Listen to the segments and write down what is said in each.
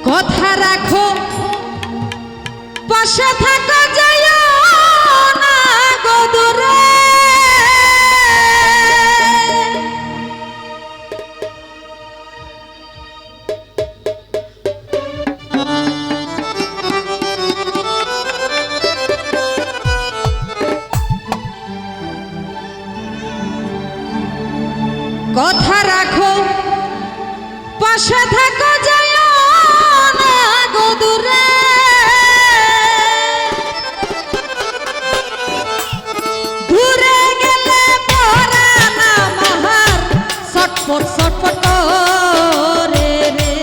কথা রাখো পাশে থাকা যায় না গো দূরে কথা রাখো পাশে থাকা যায় না গো দূরে দূরে গেলে পরাণ আমার ছটফট ছটফট করে রে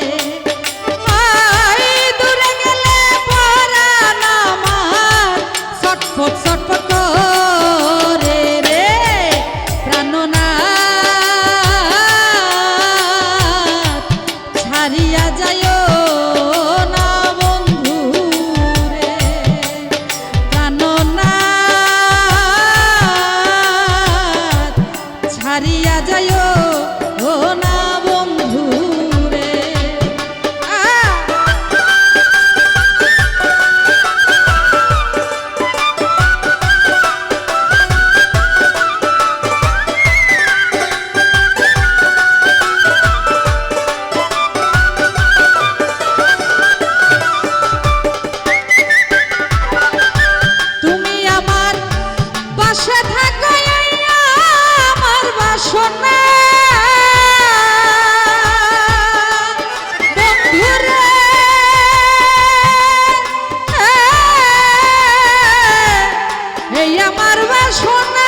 আই দূরে গেলে পরাণ আমার ছটফট ছটফট করে রে প্রাণনাথ ছাড়িয়া যায় না বন্ধু রে প্রাণনাথ ছাড়িয়া যায় না বন্ধু রে তুমি আমার পাশে থাকো আমার বাসনা বন্ধুরে এই আমার বাসনা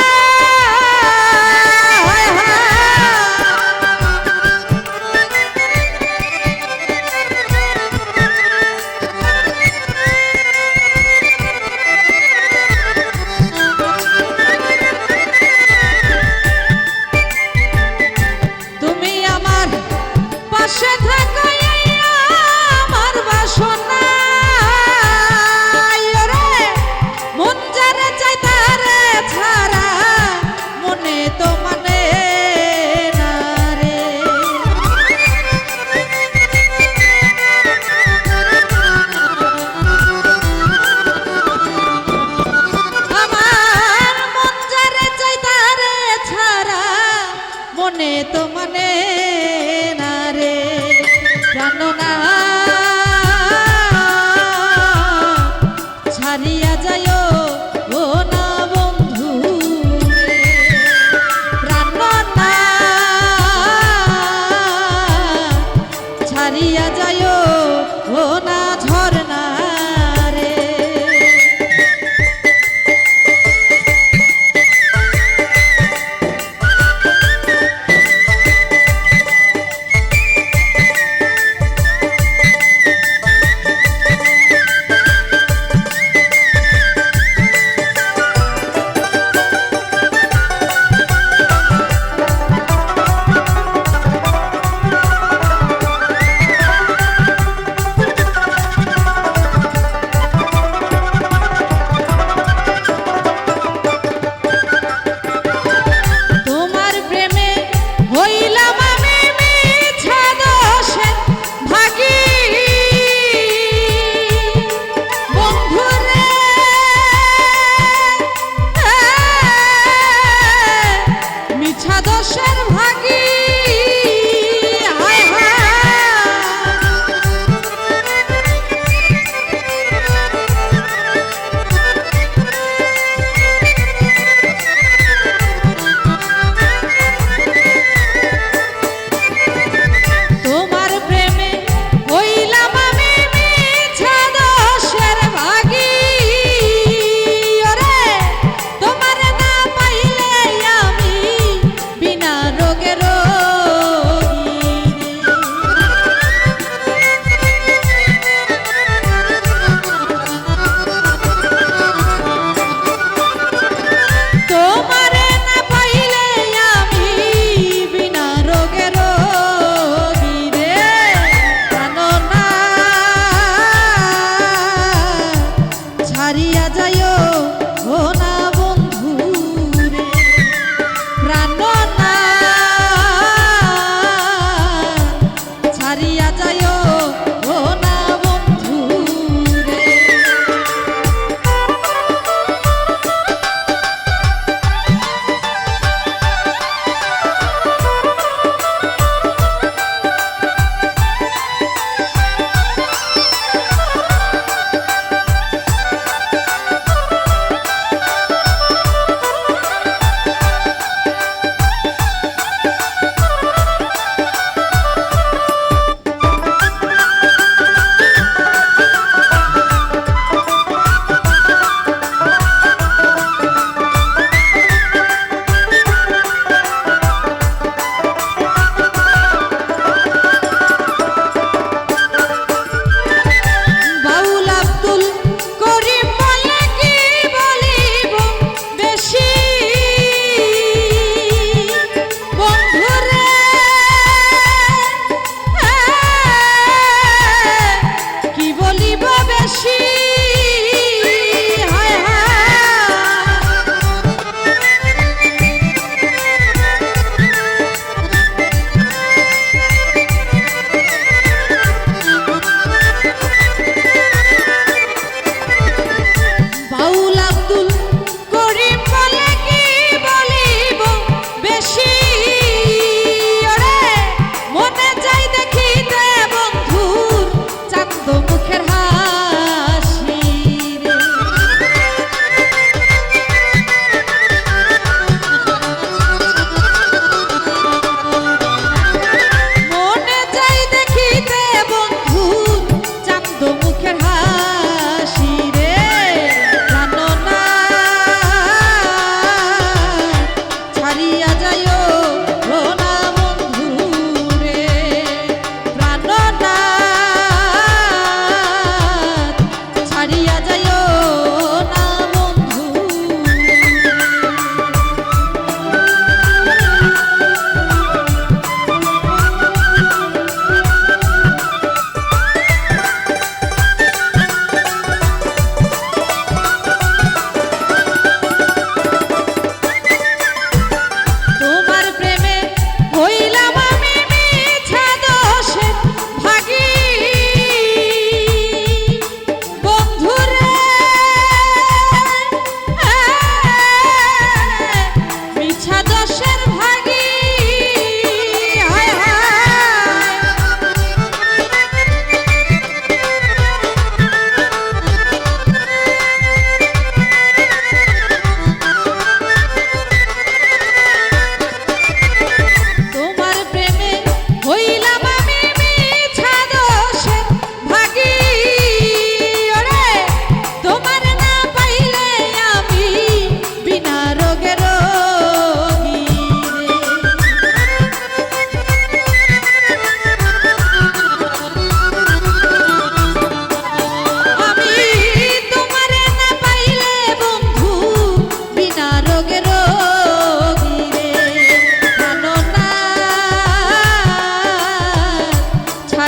তুমি আমার পাশে থাকো আমার বাসনা রে মন যারে চাই তারে ছাড়া মনে তো মানে না রে আমার মন যারে চাই তারে ছাড়া মনে তো মানে না রে প্রাণনাথ ছাড়িয়া যায় ও না বন্ধু রে প্রাণনাথ ছাড়িয়া যায় ও না ঝরনা রে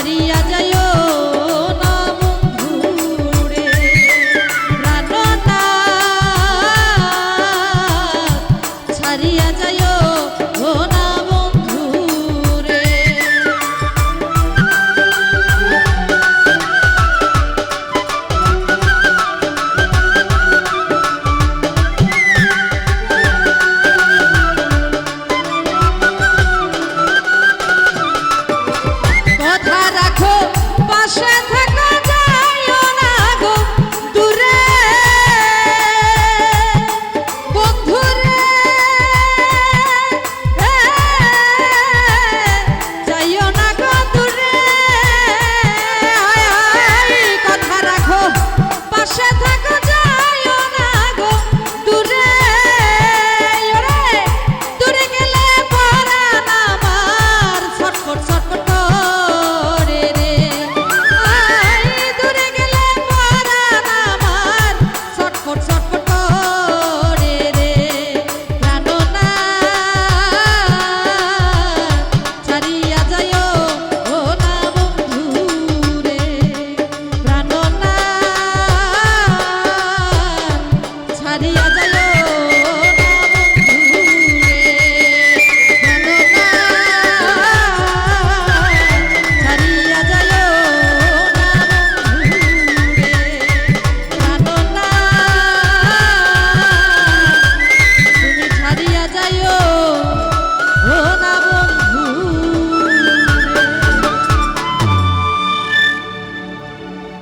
ছাড়িয়া যাইও না বন্ধুরে প্রাণনাথ ছাড়িয়া যাইও না বন্ধুরে কথা রাখো পাশে থাকো